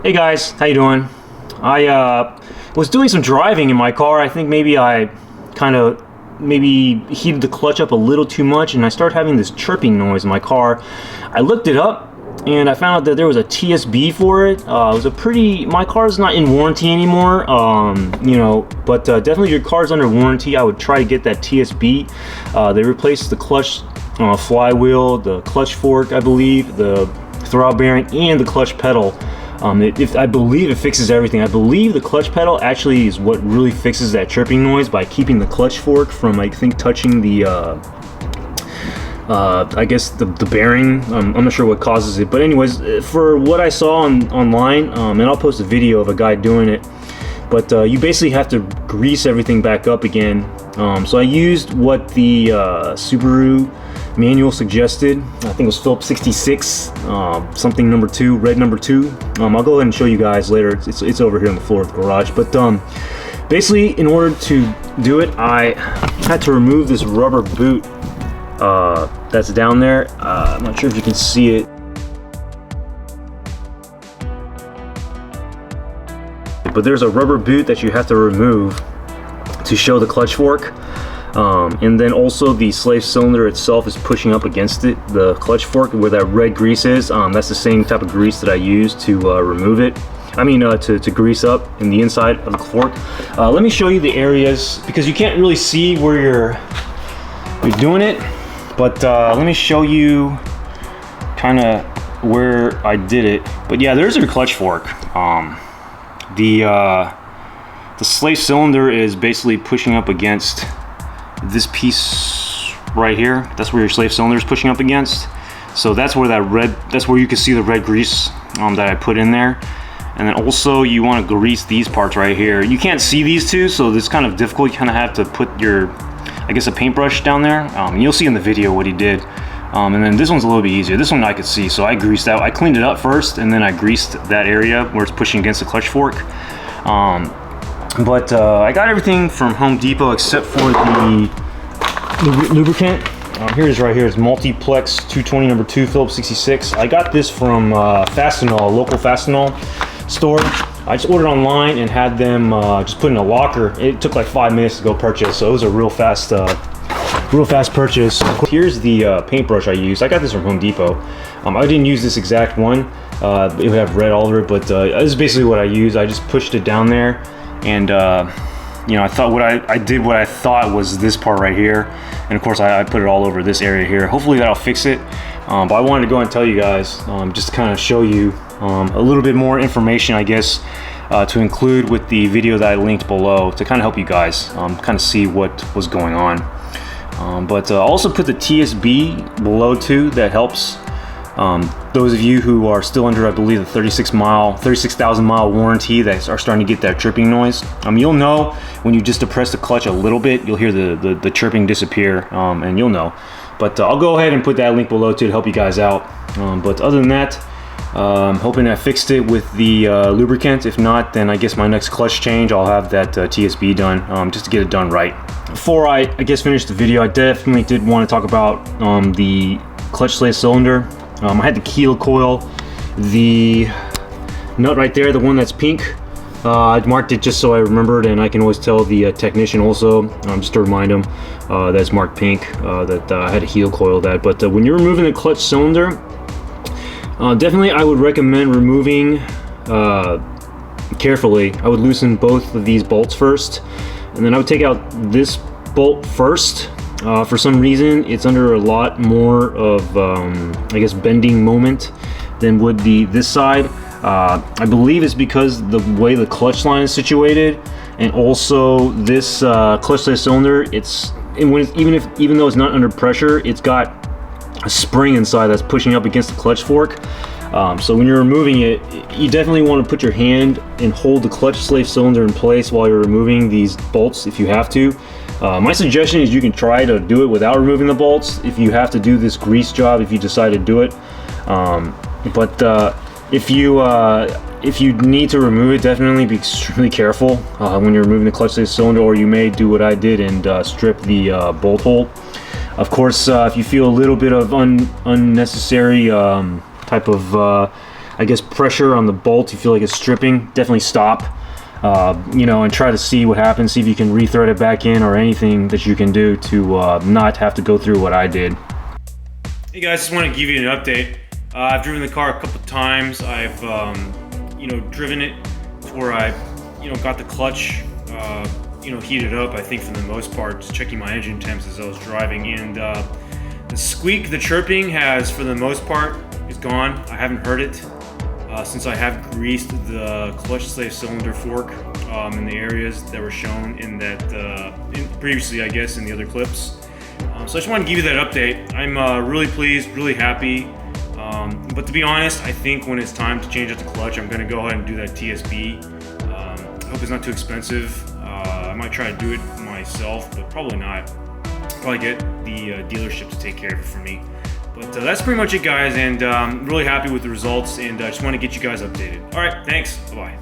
Hey guys, how you doing? I was doing some driving in my car. I think maybe I maybe heated the clutch up a little too much, and I started having this chirping noise in my car. I looked it up, and I found out that there was a TSB for it. It was my car's not in warranty anymore, you know, but definitely your car's under warranty. I would try to get that TSB. They replaced the clutch flywheel, the clutch fork, I believe, the throttle bearing, and the clutch pedal. I believe it fixes everything. I believe the clutch pedal actually is what really fixes that chirping noise by keeping the clutch fork from, I think, touching the I guess the bearing. I'm not sure what causes it, but anyways, for what I saw online, and I'll post a video of a guy doing it, but you basically have to grease everything back up again. So I used what the Subaru manual suggested. I think it was Phillips 66, something number 2, red number 2. I'll go ahead and show you guys later. It's over here on the floor of the garage. But basically, in order to do it, I had to remove this rubber boot that's down there. I'm not sure if you can see it. But there's a rubber boot that you have to remove to show the clutch fork. And then also the slave cylinder itself is pushing up against it, the clutch fork, where that red grease is. That's the same type of grease that I use to remove it. I mean, to grease up in the inside of the fork. Let me show you the areas, because you can't really see where you're doing it. But let me show you kind of where I did it. But yeah, there's your clutch fork. The slave cylinder is basically pushing up against this piece right here. That's where your slave cylinder is pushing up against. So that's where that's where you can see the red grease that I put in there. And then also you want to grease these parts right here. You can't see these two, so it's kind of difficult. You kind of have to put your, I guess, a paintbrush down there. You'll see in the video what he did. And then this one's a little bit easier. This one I could see, so I greased out. I cleaned it up first, and then I greased that area where it's pushing against the clutch fork. But I got everything from Home Depot except for the lubricant. Here it is right here. It's Multiplex 220 number 2 Phillips 66. I got this from Fastenal, a local Fastenal store. I just ordered online and had them just put in a locker. It took like 5 minutes to go purchase, so it was a real fast purchase. Here's the paintbrush I used. I got this from Home Depot. I didn't use this exact one. It would have red all over it, but this is basically what I used. I just pushed it down there, and you know, I thought I did what I thought was this part right here, and of course I put it all over this area here. Hopefully that'll fix it. But I wanted to go and tell you guys, just to kind of show you a little bit more information, I guess, to include with the video that I linked below, to kind of help you guys kind of see what was going on. But I'll also put the TSB below too. That helps those of you who are still under, I believe, the 36,000 mile warranty that are starting to get that chirping noise. You'll know when you just depress the clutch a little bit, you'll hear the chirping disappear, and you'll know. But I'll go ahead and put that link below too to help you guys out. But other than that, I'm hoping I fixed it with the lubricant. If not, then I guess my next clutch change, I'll have that TSB done, just to get it done right. Before I guess finish the video, I definitely did want to talk about the clutch slave cylinder. I had to keel coil the nut right there, the one that's pink. I marked it just so I remembered, and I can always tell the technician also, just to remind him that's marked pink, that I had to heel coil that. But when you're removing the clutch cylinder, definitely I would recommend removing carefully. I would loosen both of these bolts first, and then I would take out this bolt first. For some reason, it's under a lot more of, I guess, bending moment than would this side. I believe it's because the way the clutch line is situated, and also this clutch slave cylinder. Even though it's not under pressure, it's got a spring inside that's pushing up against the clutch fork. So when you're removing it, you definitely want to put your hand and hold the clutch slave cylinder in place while you're removing these bolts if you have to. My suggestion is you can try to do it without removing the bolts if you have to do this grease job, if you decide to do it. But if you need to remove it, definitely be extremely careful when you're removing the clutch slave cylinder, or you may do what I did and strip the bolt hole. Of course, if you feel a little bit of unnecessary type of I guess, pressure on the bolt, you feel like it's stripping, definitely stop. You know, and try to see what happens, see if you can re-thread it back in, or anything that you can do to not have to go through what I did. Hey guys, just want to give you an update. I've driven the car a couple times. I've you know, driven it to where I, you know, got the clutch you know, heated up, I think, for the most part, just checking my engine temps as I was driving, and the squeak, the chirping has, for the most part, is gone. I haven't heard it since I have greased the clutch/slave cylinder fork in the areas that were shown in that previously, I guess, in the other clips. So I just wanted to give you that update. I'm really pleased, really happy. But to be honest, I think when it's time to change out the clutch, I'm going to go ahead and do that TSB. I hope it's not too expensive. I might try to do it myself, but probably not. Probably get the dealership to take care of it for me. But that's pretty much it, guys, and I'm really happy with the results, and I just want to get you guys updated. All right, thanks. Bye-bye.